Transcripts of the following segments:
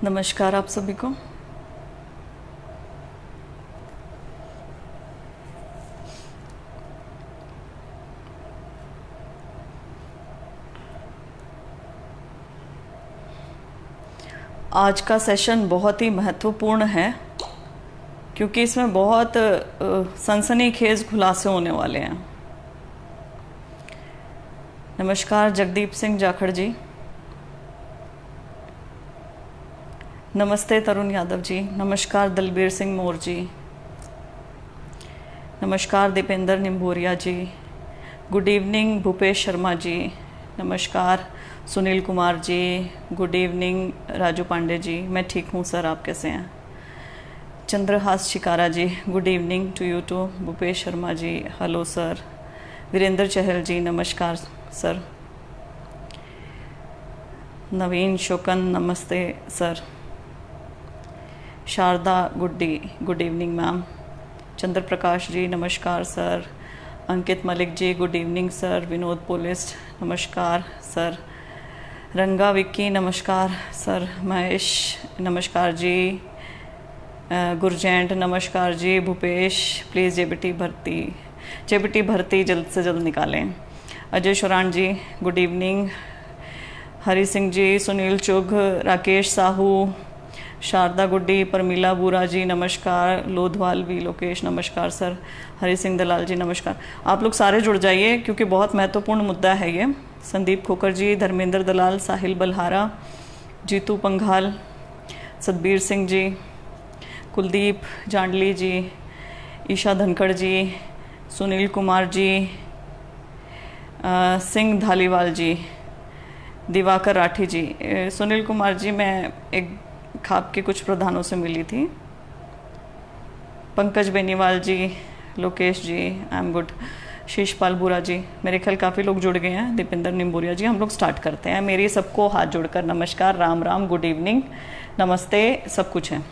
नमस्कार आप सभी को। आज का सेशन बहुत ही महत्वपूर्ण है क्योंकि इसमें बहुत सनसनीखेज खुलासे होने वाले हैं। नमस्कार जगदीप सिंह जाखड़ जी। नमस्ते तरुण यादव जी। नमस्कार दलबीर सिंह मोर जी। नमस्कार दीपेंद्र निम्बोरिया जी। Good evening Bhupesh Sharma ji. नमस्कार सुनील कुमार जी। Good evening Raju Pandey ji. मैं ठीक हूँ सर, आप कैसे हैं? Chandrahas Shikara ji, good evening to you too. Bhupesh Sharma ji, hello sir. Virender Chahal ji, नमस्कार सर। नवीन शोकन, नमस्ते sir. Sharda good evening ma'am. Chandra Prakash ji, नमस्कार sir. Ankit Malik ji, good evening sir. Vinod पोलिस्ट, नमस्कार सर। रंगा विक्की, नमस्कार सर। महेश, नमस्कार जी। गुरजैंट, नमस्कार जी। भूपेश, प्लीज़ जेबीटी भर्ती जल्द से जल्द निकालें। अजय शुरान जी, गुड इवनिंग। हरि सिंह जी, सुनील चुग, राकेश साहू, शारदा गुड्डी, परमीला बूरा जी, नमस्कार। लोधवाल वी लोकेश, नमस्कार सर। हरि सिंह दलाल जी, नमस्कार। आप लोग सारे जुड़ जाइए क्योंकि बहुत महत्वपूर्ण मुद्दा है ये। संदीप खोकर जी, धर्मेंद्र दलाल, साहिल बलहारा, जीतू पंघाल, सतबीर सिंह जी, कुलदीप जांडली जी, ईशा धनखड़ जी, सुनील कुमार जी, सिंह धालीवाल जी, दिवाकर राठी जी। सुनील कुमार जी, मैं एक खाप के कुछ प्रधानों से मिली थी। पंकज बेनीवाल जी, लोकेश जी, आई एम गुड। शीशपाल बुरा जी, मेरे ख्याल काफ़ी लोग जुड़ गए हैं। दीपेंद्र निम्बोरिया जी, हम लोग स्टार्ट करते हैं। मेरी सबको हाथ जोड़कर नमस्कार, राम राम, गुड इवनिंग, नमस्ते, सब कुछ है।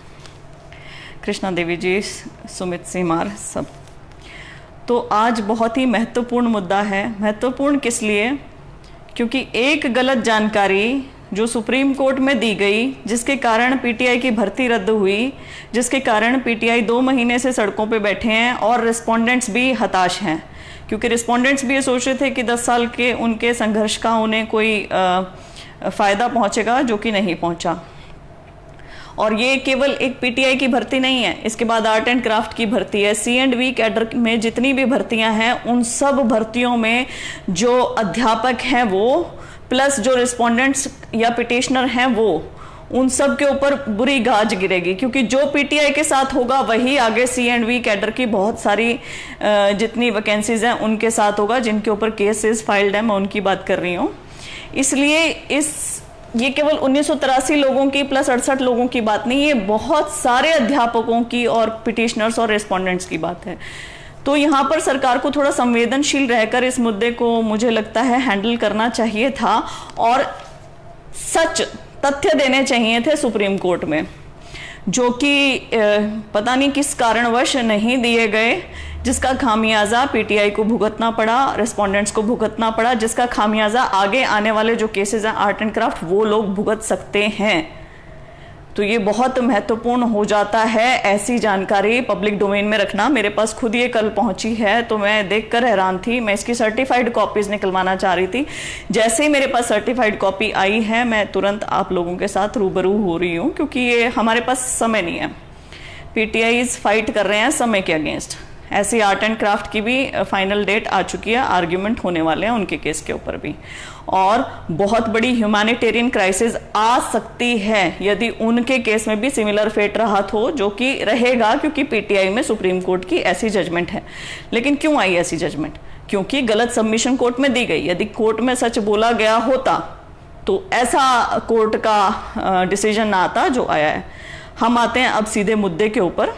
कृष्णा देवी जी, सुमित सीमार, सब। तो आज बहुत ही महत्वपूर्ण मुद्दा है। महत्वपूर्ण किस लिए? क्योंकि एक गलत जानकारी जो सुप्रीम कोर्ट में दी गई, जिसके कारण पीटीआई की भर्ती रद्द हुई, जिसके कारण पीटीआई 2 महीने से सड़कों पे बैठे हैं और रिस्पोंडेंट्स भी हताश हैं क्योंकि रिस्पोंडेंट्स भी ये सोच रहे थे कि 10 साल के उनके संघर्ष का उन्हें कोई फ़ायदा पहुंचेगा, जो कि नहीं पहुंचा। और ये केवल एक पीटीआई की भर्ती नहीं है, इसके बाद आर्ट एंड क्राफ्ट की भर्ती है। C&V कैडर में जितनी भी भर्तियां हैं, उन सब भर्तियों में जो अध्यापक हैं वो, प्लस जो रिस्पोंडेंट्स या पिटिशनर हैं वो, उन सब के ऊपर बुरी गाज गिरेगी क्योंकि जो पीटीआई के साथ होगा वही आगे C&V कैडर की बहुत सारी जितनी वैकेंसीज हैं उनके साथ होगा, जिनके ऊपर केसेस फाइल्ड है, मैं उनकी बात कर रही हूँ। इसलिए ये केवल 1983 लोगों की प्लस 68 लोगों की बात नहीं, ये बहुत सारे अध्यापकों की और पिटिशनर्स और रिस्पोंडेंट्स की बात है। तो यहाँ पर सरकार को थोड़ा संवेदनशील रहकर इस मुद्दे को मुझे लगता है हैंडल करना चाहिए था और सच तथ्य देने चाहिए थे सुप्रीम कोर्ट में, जो कि पता नहीं किस कारणवश नहीं दिए गए, जिसका खामियाजा पीटीआई को भुगतना पड़ा, रिस्पोंडेंट्स को भुगतना पड़ा, जिसका खामियाजा आगे आने वाले जो केसेस हैं आर्ट एंड क्राफ्ट, वो लोग भुगत सकते हैं। तो ये बहुत महत्वपूर्ण हो जाता है ऐसी जानकारी पब्लिक डोमेन में रखना। मेरे पास खुद ये कल पहुंची है तो मैं देखकर हैरान थी। मैं इसकी सर्टिफाइड कॉपीज निकलवाना चाह रही थी। जैसे ही मेरे पास सर्टिफाइड कॉपी आई है, मैं तुरंत आप लोगों के साथ रूबरू हो रही हूँ क्योंकि ये हमारे पास समय नहीं है। पीटीआईज फाइट कर रहे हैं समय के अगेंस्ट। ऐसी आर्ट एंड क्राफ्ट की भी फाइनल डेट आ चुकी है, आर्ग्यूमेंट होने वाले हैं उनके केस के ऊपर भी, और बहुत बड़ी ह्यूमैनिटेरियन क्राइसिस आ सकती है यदि उनके केस में भी सिमिलर फेट रहा तो, जो कि रहेगा क्योंकि पीटीआई में सुप्रीम कोर्ट की ऐसी जजमेंट है। लेकिन क्यों आई ऐसी जजमेंट? क्योंकि गलत सबमिशन कोर्ट में दी गई। यदि कोर्ट में सच बोला गया होता तो ऐसा कोर्ट का डिसीजन ना आता जो आया है। हम आते हैं अब सीधे मुद्दे के ऊपर।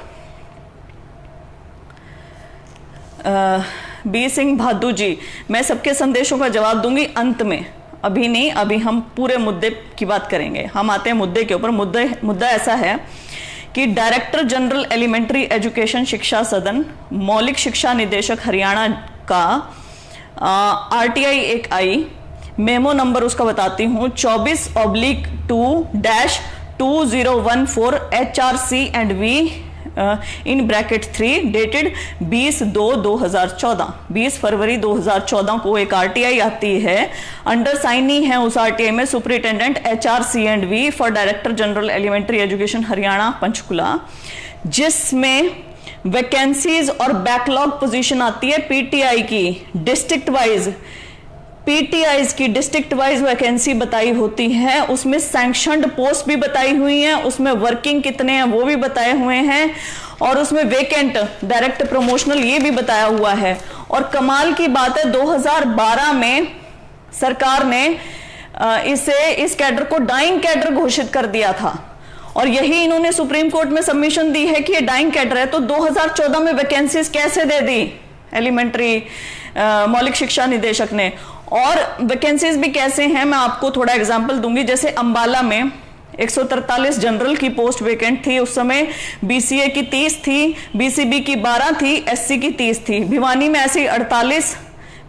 बी सिंह भादू जी, मैं सबके संदेशों का जवाब दूंगी अंत में, अभी नहीं, अभी हम पूरे मुद्दे की बात करेंगे। हम आते हैं मुद्दे के ऊपर। मुद्दा ऐसा है कि डायरेक्टर जनरल एलिमेंट्री एजुकेशन शिक्षा सदन, मौलिक शिक्षा निदेशक हरियाणा का आरटीआई एक आई, मेमो नंबर उसका बताती हूँ 24/2 2014 HRC and V in bracket 3 dated 20/2/2014, 20 फरवरी 2014 को एक आरटीआई आती है, अंडर साइनी है उस आरटीआई में superintendent HRC and V for director general elementary education Haryana Panchkula, जिसमें वैकेंसीज और बैकलॉग पोजीशन आती है पीटीआई की डिस्ट्रिक्ट वाइज, पीटीआईज की डिस्ट्रिक्ट वाइज वैकेंसी बताई होती है, उसमें सैंक्शनड पोस्ट भी बताई हुई हैं, उसमें वर्किंग कितने हैं वो भी बताए हुए हैं, और उसमें वेकेंट डायरेक्ट प्रमोशनल ये भी बताया हुआ है। और कमाल की बात है 2012 में सरकार ने इस कैडर को डाइंग कैडर घोषित कर दिया था, और यही इन्होंने सुप्रीम कोर्ट में सबमिशन दी है कि ये डाइंग कैडर है। तो 2014 में वैकेंसीज कैसे दे दी एलिमेंट्री मौलिक शिक्षा निदेशक ने, और वैकेंसीज भी कैसे हैं मैं आपको थोड़ा एग्जांपल दूंगी। जैसे अंबाला में 143 जनरल की पोस्ट वेकेंट थी, उस समय बीसीए की 30 थी, बीसीबी की 12 थी, एससी की 30 थी। भिवानी में ऐसी 48,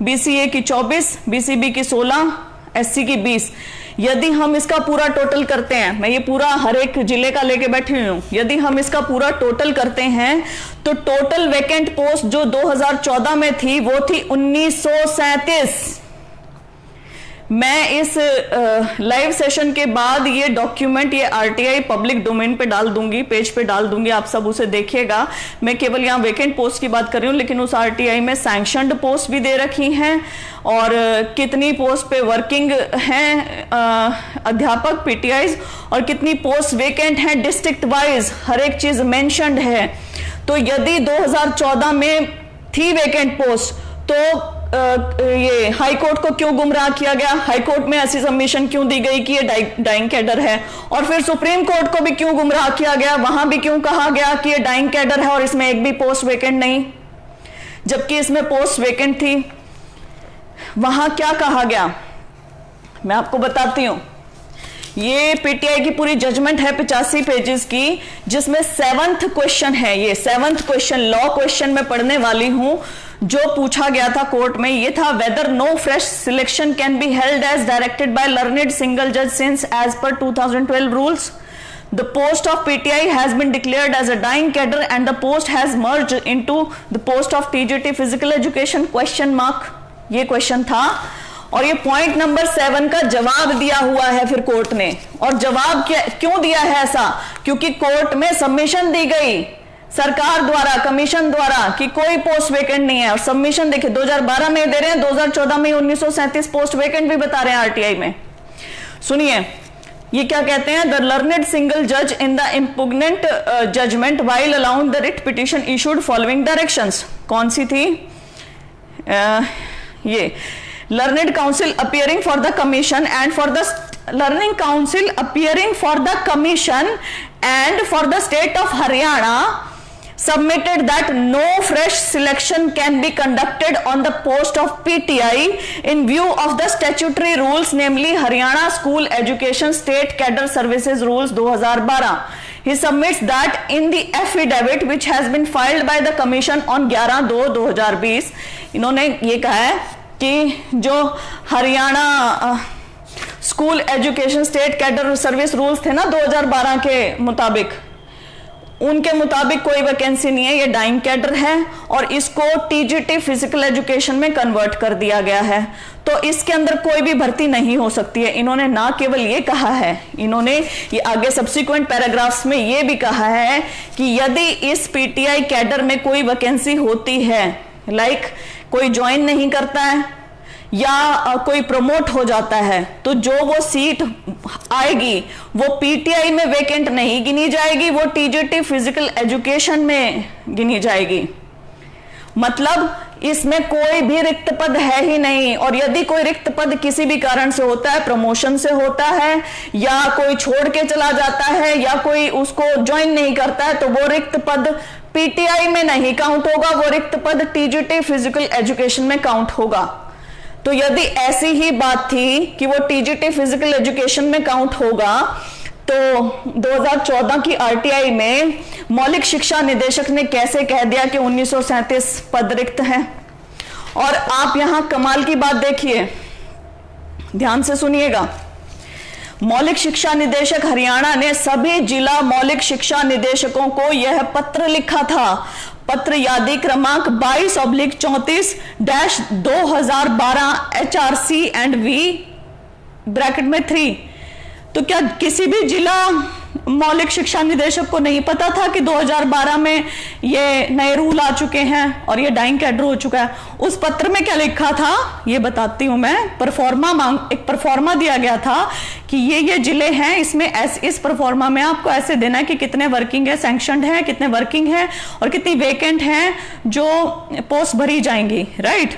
बीसीए की 24, बीसीबी की 16, एससी की 20। यदि हम इसका पूरा टोटल करते हैं, मैं ये पूरा हर एक जिले का लेके बैठी हुई हूं, यदि हम इसका पूरा टोटल करते हैं तो टोटल वैकेंट पोस्ट जो 2014 में थी वो थी 1937। मैं इस लाइव सेशन के बाद ये डॉक्यूमेंट, ये आरटीआई पब्लिक डोमेन पे डाल दूंगी, पेज पे डाल दूंगी, आप सब उसे देखिएगा। मैं केवल यहाँ वेकेंट पोस्ट की बात कर रही हूँ, लेकिन उस आरटीआई में सैंक्शनड पोस्ट भी दे रखी हैं, और कितनी पोस्ट पे वर्किंग हैं अध्यापक पीटीआईज, और कितनी पोस्ट वेकेंट हैं डिस्ट्रिक्ट वाइज, हर एक चीज मेंशन्ड है। तो यदि 2014 में थी वेकेंट पोस्ट तो ये हाई कोर्ट को क्यों गुमराह किया गया, हाई कोर्ट में ऐसी सबमिशन क्यों दी गई कि ये डाइंग कैडर है, और फिर सुप्रीम कोर्ट को भी क्यों गुमराह किया गया, वहां भी क्यों कहा गया कि ये डाइंग कैडर है और इसमें एक भी पोस्ट वेकेंट नहीं, जबकि इसमें पोस्ट वेकेंट थी। वहां क्या कहा गया मैं आपको बताती हूं। ये पीटीआई की पूरी जजमेंट है 85 पेजेस की, जिसमें 7th क्वेश्चन है, ये 7th क्वेश्चन लॉ क्वेश्चन में पढ़ने वाली हूं। जो पूछा गया था कोर्ट में ये था, whether no fresh selection can be held as directed by learned single जज since as per 2012 rules, the post of PTI has been declared as a dying cadre and the post has merged into the post of TGT physical education question mark, ये question था। और ये point number 7 का जवाब दिया हुआ है फिर कोर्ट ने। और जवाब क्यों दिया है ऐसा, क्योंकि कोर्ट में सबमिशन दी गई सरकार द्वारा, कमीशन द्वारा, कि कोई पोस्ट वेकेंट नहीं है। और सबमिशन देखिए 2012 में दे रहे हैं, 2014 में 1937 पोस्ट वेकेंट भी बता रहे हैं आरटीआई में। सुनिए ये क्या कहते हैं, द लर्नेड सिंगल जज in the impugned judgment while allowing the writ petition issued following directions. कौन सी थी ये, learned counsel appearing for the commission and for the learning council appearing for the commission and for the state of Haryana submitted that no fresh selection can be conducted on the post of PTI in view of the statutory rules, namely Haryana School Education State Cadre Services Rules 2012. He submits that in the affidavit which has been filed by the commission on 11/2/2020। इन्होंने ये कहा है कि जो Haryana school education state cadre service rules थे ना 2012 के मुताबिक, उनके मुताबिक कोई वैकेंसी नहीं है, ये डाइंग कैडर है और इसको टीजीटी फिजिकल एजुकेशन में कन्वर्ट कर दिया गया है, तो इसके अंदर कोई भी भर्ती नहीं हो सकती है। इन्होंने ना केवल ये कहा है, इन्होंने ये आगे सब्सिक्वेंट पैराग्राफ्स में ये भी कहा है कि यदि इस पीटीआई कैडर में कोई वैकेंसी होती है, लाइक कोई ज्वाइन नहीं करता है या कोई प्रमोट हो जाता है, तो जो वो सीट आएगी वो पीटीआई में वेकेंट नहीं गिनी जाएगी, वो टीजीटी फिजिकल एजुकेशन में गिनी जाएगी। मतलब इसमें कोई भी रिक्त पद है ही नहीं, और यदि कोई रिक्त पद किसी भी कारण से होता है, प्रमोशन से होता है या कोई छोड़ के चला जाता है या कोई उसको ज्वाइन नहीं करता है, तो वो रिक्त पद पीटीआई में नहीं काउंट होगा, वो रिक्त पद टीजीटी फिजिकल एजुकेशन में काउंट होगा। तो यदि ऐसी ही बात थी कि वो टीजीटी फिजिकल एजुकेशन में काउंट होगा, तो 2014 की आरटीआई में मौलिक शिक्षा निदेशक ने कैसे कह दिया कि 1937 पद रिक्त हैं। और आप यहां कमाल की बात देखिए, ध्यान से सुनिएगा, मौलिक शिक्षा निदेशक हरियाणा ने सभी जिला मौलिक शिक्षा निदेशकों को यह पत्र लिखा था। पत्र यादी क्रमांक 22/34-2012 HRC एंड V ब्रैकेट में 3। तो क्या किसी भी जिला मौलिक शिक्षा निदेशक को नहीं पता था कि 2012 में ये नए रूल आ चुके हैं और ये डाइंग कैडर हो चुका है? उस पत्र में क्या लिखा था ये बताती हूं मैं। एक परफॉर्मा दिया गया था कि ये जिले हैं, इसमें इस परफॉर्मा में आपको ऐसे देना है कि कितने वर्किंग है, सैंक्शनड है, कितने वर्किंग है और कितनी वेकेंट है जो पोस्ट भरी जाएंगी, राइट।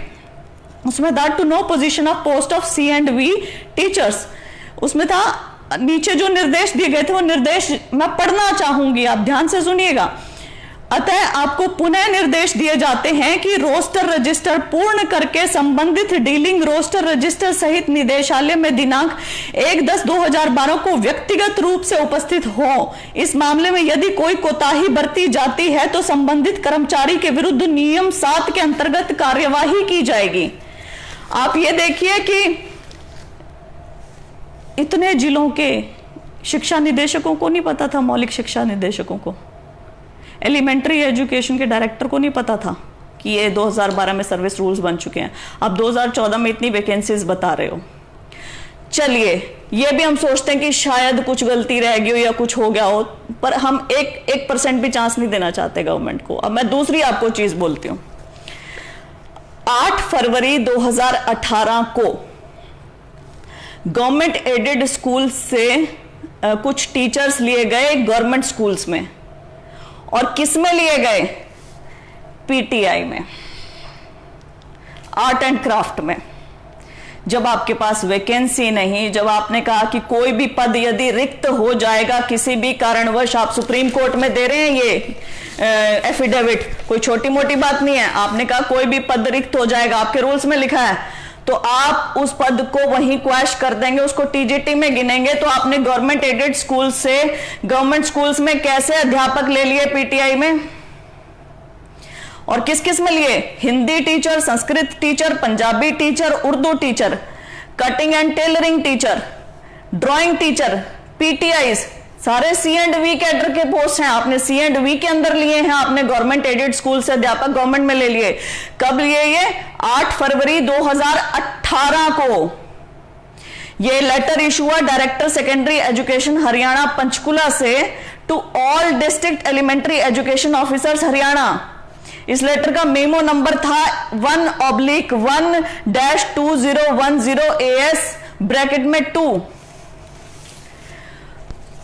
उसमें that to know position of post of C&V teachers. उसमें था, नीचे जो निर्देश दिए गए थे वो निर्देश मैं पढ़ना चाहूंगी, आप ध्यान से सुनिएगा। अतः आपको पुनः निर्देश दिए जाते हैं कि रोस्टर रजिस्टर पूर्ण करके संबंधित डीलिंग रोस्टर रजिस्टर सहित निदेशालय में दिनांक 1/10/2012 को व्यक्तिगत रूप से उपस्थित हो। इस मामले में यदि कोई कोताही बरती जाती है तो संबंधित कर्मचारी के विरुद्ध नियम 7 के अंतर्गत कार्यवाही की जाएगी। आप ये देखिए कि इतने जिलों के शिक्षा निदेशकों को नहीं पता था, मौलिक शिक्षा निदेशकों को, एलिमेंट्री एजुकेशन के डायरेक्टर को नहीं पता था कि ये 2012 में सर्विस रूल्स बन चुके हैं। अब 2014 में इतनी वैकेंसीज बता रहे हो। चलिए, ये भी हम सोचते हैं कि शायद कुछ गलती रह गई हो या कुछ हो गया हो, पर हम 1% भी चांस नहीं देना चाहते गवर्नमेंट को। अब मैं दूसरी आपको चीज बोलती हूं। 8 फरवरी 2018 को गवर्नमेंट एडेड स्कूल से कुछ टीचर्स लिए गए गवर्नमेंट स्कूल्स में, और किस में लिए गए? PTI में, आर्ट एंड क्राफ्ट में। जब आपके पास वैकेंसी नहीं, जब आपने कहा कि कोई भी पद यदि रिक्त हो जाएगा किसी भी कारणवश, आप सुप्रीम कोर्ट में दे रहे हैं ये एफिडेविट, कोई छोटी मोटी बात नहीं है। आपने कहा कोई भी पद रिक्त हो जाएगा, आपके रूल्स में लिखा है, तो आप उस पद को वहीं क्वैश कर देंगे, उसको TGT में गिनेंगे। तो आपने गवर्नमेंट एडेड स्कूल से गवर्नमेंट स्कूल्स में कैसे अध्यापक ले लिए PTI में, और किस किस में लिए? Hindi teacher, Sanskrit teacher, Punjabi teacher, Urdu teacher, cutting and tailoring teacher, drawing teacher, PTIs, सारे C&V कैडर के पोस्ट हैं। आपने C&V के अंदर लिए हैं, आपने गवर्नमेंट एडेड स्कूल से अध्यापक गवर्नमेंट में ले लिए। कब लिए ये? 8 फरवरी 2018 को ये लेटर इशू हुआ director secondary education Haryana Panchkula से to all district elementary education officers Haryana. इस लेटर का मेमो नंबर था 1/1-2010 AS ब्रैकेट में 2।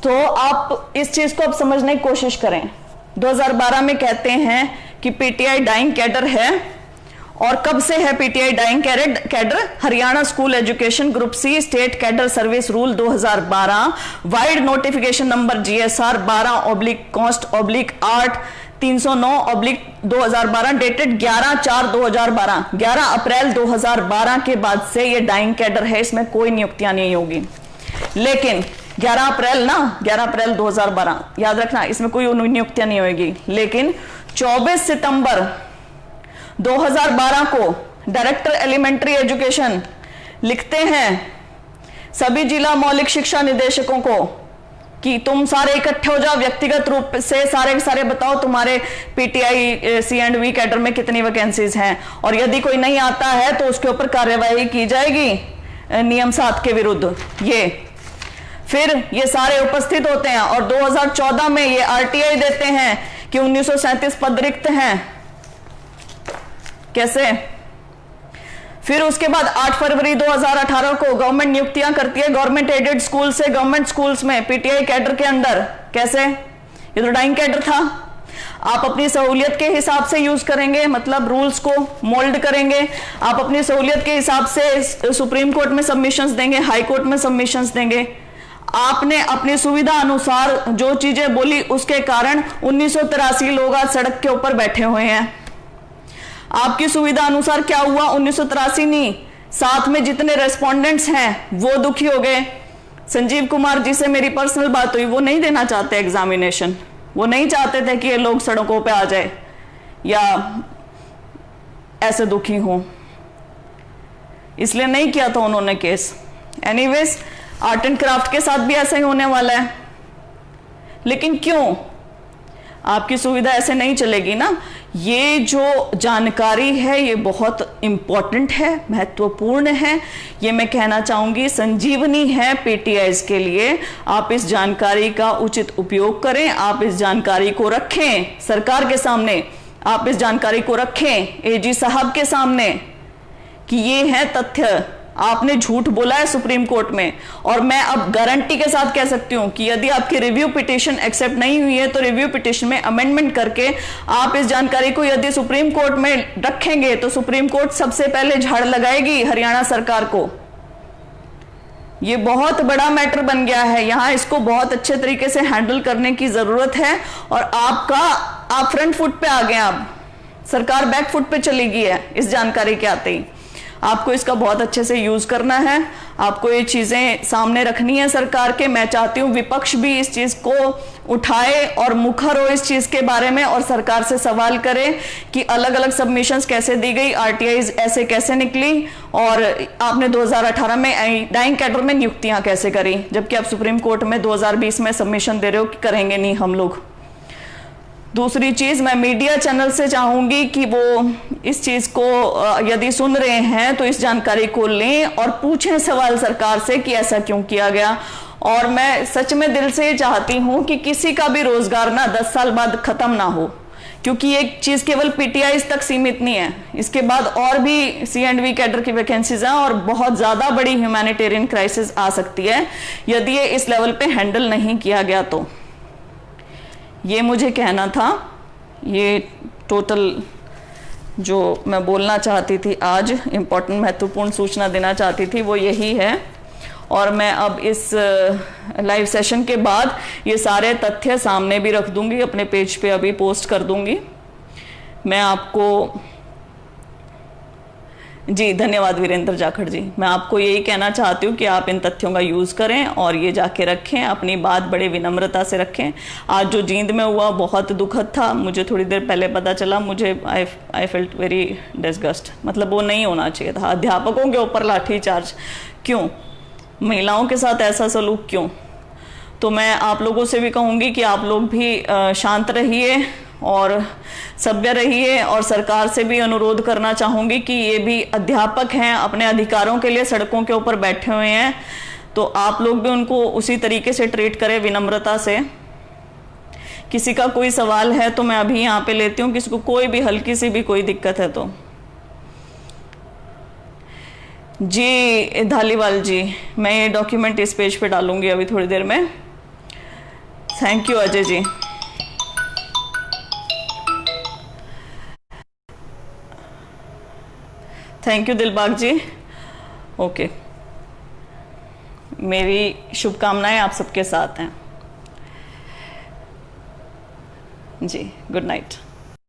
तो आप इस चीज को अब समझने की कोशिश करें। 2012 में कहते हैं कि PTI डाइंग कैडर है, और कब से है PTI dying cadre? Haryana school education group C state cadre service rule 2012 vide notification number GSR 12/const/8 309/2012 dated 11/4/2012, 11 अप्रैल 2012 के बाद से ये डाइंग कैडर है, इसमें कोई नियुक्तियां नहीं होगी। लेकिन 11 अप्रैल 2012 याद रखना, इसमें कोई नियुक्तियां नहीं होगी। लेकिन 24 सितंबर 2012 को डायरेक्टर एलिमेंट्री एजुकेशन लिखते हैं सभी जिला मौलिक शिक्षा निदेशकों को कि तुम सारे इकट्ठे हो जाओ, व्यक्तिगत रूप से सारे बताओ तुम्हारे PTI C&V कैडर में कितनी वैकेंसीज हैं, और यदि कोई नहीं आता है तो उसके ऊपर कार्यवाही की जाएगी नियम 7 के विरुद्ध। ये फिर ये सारे उपस्थित होते हैं, और 2014 में ये RTI देते हैं कि 1937 पद रिक्त हैं। कैसे? फिर उसके बाद 8 फरवरी 2018 को गवर्नमेंट नियुक्तियां करती है गवर्नमेंट एडेड स्कूल से गवर्नमेंट स्कूल्स में PTI कैडर के अंदर। कैसे? ये तो डाइंग कैडर था। आप अपनी सहूलियत के हिसाब से यूज करेंगे, मतलब रूल्स को मोल्ड करेंगे। आप अपनी सहूलियत के हिसाब से सुप्रीम कोर्ट में सबमिशंस देंगे, हाई कोर्ट में सबमिशंस देंगे। आपने अपनी सुविधा अनुसार जो चीजें बोली, उसके कारण 1983 लोग आज सड़क के ऊपर बैठे हुए हैं। आपकी सुविधा अनुसार क्या हुआ? 1983 नहीं, साथ में जितने रेस्पोंडेंट्स हैं वो दुखी हो गए। संजीव कुमार जी से मेरी पर्सनल बात हुई, वो नहीं देना चाहते एग्जामिनेशन, वो नहीं चाहते थे कि ये लोग सड़कों पे आ जाए या ऐसे दुखी हों, इसलिए नहीं किया था उन्होंने case. Anyways, art and craft के साथ भी ऐसा ही होने वाला है। लेकिन क्यों? आपकी सुविधा ऐसे नहीं चलेगी ना। ये जो जानकारी है ये बहुत इंपॉर्टेंट है, महत्वपूर्ण है। ये मैं कहना चाहूंगी संजीवनी है पीटीआईज के लिए। आप इस जानकारी का उचित उपयोग करें, आप इस जानकारी को रखें सरकार के सामने, आप इस जानकारी को रखें एजी साहब के सामने कि ये है तथ्य। आपने झूठ बोला है सुप्रीम कोर्ट में, और मैं अब गारंटी के साथ कह सकती हूं कि यदि आपकी रिव्यू पिटीशन एक्सेप्ट नहीं हुई है तो रिव्यू पिटीशन में अमेंडमेंट करके आप इस जानकारी को यदि सुप्रीम कोर्ट में रखेंगे तो सुप्रीम कोर्ट सबसे पहले झाड़ लगाएगी हरियाणा सरकार को। ये बहुत बड़ा मैटर बन गया है, यहां इसको बहुत अच्छे तरीके से हैंडल करने की जरूरत है। और आप फ्रंट फुट पे आ गए, आप सरकार बैक फुट पे चली गई है इस जानकारी के आते ही। आपको इसका बहुत अच्छे से यूज करना है, आपको ये चीजें सामने रखनी है सरकार के। मैं चाहती हूँ विपक्ष भी इस चीज को उठाए और मुखर हो इस चीज के बारे में और सरकार से सवाल करे कि अलग अलग सबमिशंस कैसे दी गई, आरटीआई ऐसे कैसे निकली, और आपने 2018 में डाइंग कैडर में नियुक्तियां कैसे करी, जबकि आप सुप्रीम कोर्ट में 2020 में सबमिशन दे रहे हो कि करेंगे नहीं हम लोग। दूसरी चीज, मैं मीडिया चैनल से चाहूंगी कि वो इस चीज को यदि सुन रहे हैं तो इस जानकारी को लें और पूछें सवाल सरकार से कि ऐसा क्यों किया गया। और मैं सच में दिल से चाहती हूं कि किसी का भी रोजगार ना 10 साल बाद खत्म ना हो, क्योंकि ये चीज केवल पीटीआई तक सीमित नहीं है। इसके बाद और भी C&V कैडर की वैकेंसीज हैं और बहुत ज्यादा बड़ी ह्यूमैनिटेरियन क्राइसिस आ सकती है यदि ये इस लेवल पे हैंडल नहीं किया गया तो। ये मुझे कहना था, ये टोटल जो मैं बोलना चाहती थी आज, इम्पोर्टेंट महत्वपूर्ण सूचना देना चाहती थी वो यही है। और मैं अब इस लाइव सेशन के बाद ये सारे तथ्य सामने भी रख दूंगी, अपने पेज पे अभी पोस्ट कर दूंगी। मैं आपको जी धन्यवाद वीरेंद्र जाखड़ जी। मैं आपको यही कहना चाहती हूँ कि आप इन तथ्यों का यूज़ करें और ये जाके रखें, अपनी बात बड़े विनम्रता से रखें। आज जो जींद में हुआ बहुत दुखद था, मुझे थोड़ी देर पहले पता चला, मुझे आई फेल्ट वेरी डिस्गस्ट। मतलब वो नहीं होना चाहिए था। अध्यापकों के ऊपर लाठीचार्ज क्यों, महिलाओं के साथ ऐसा सलूक क्यों? तो मैं आप लोगों से भी कहूँगी कि आप लोग भी शांत रहिए और सभ्य रहिए, और सरकार से भी अनुरोध करना चाहूँगी कि ये भी अध्यापक हैं, अपने अधिकारों के लिए सड़कों के ऊपर बैठे हुए हैं, तो आप लोग भी उनको उसी तरीके से ट्रीट करें, विनम्रता से। किसी का कोई सवाल है तो मैं अभी यहाँ पे लेती हूँ, किसी को कोई भी हल्की सी भी कोई दिक्कत है तो। जी धालीवाल जी, मैं ये डॉक्यूमेंट इस पेज पे डालूंगी अभी थोड़ी देर में। Thank you Ajay ji. Thank you Dilbag ji. Okay, मेरी शुभकामनाएं आप सबके साथ हैं जी। Good night.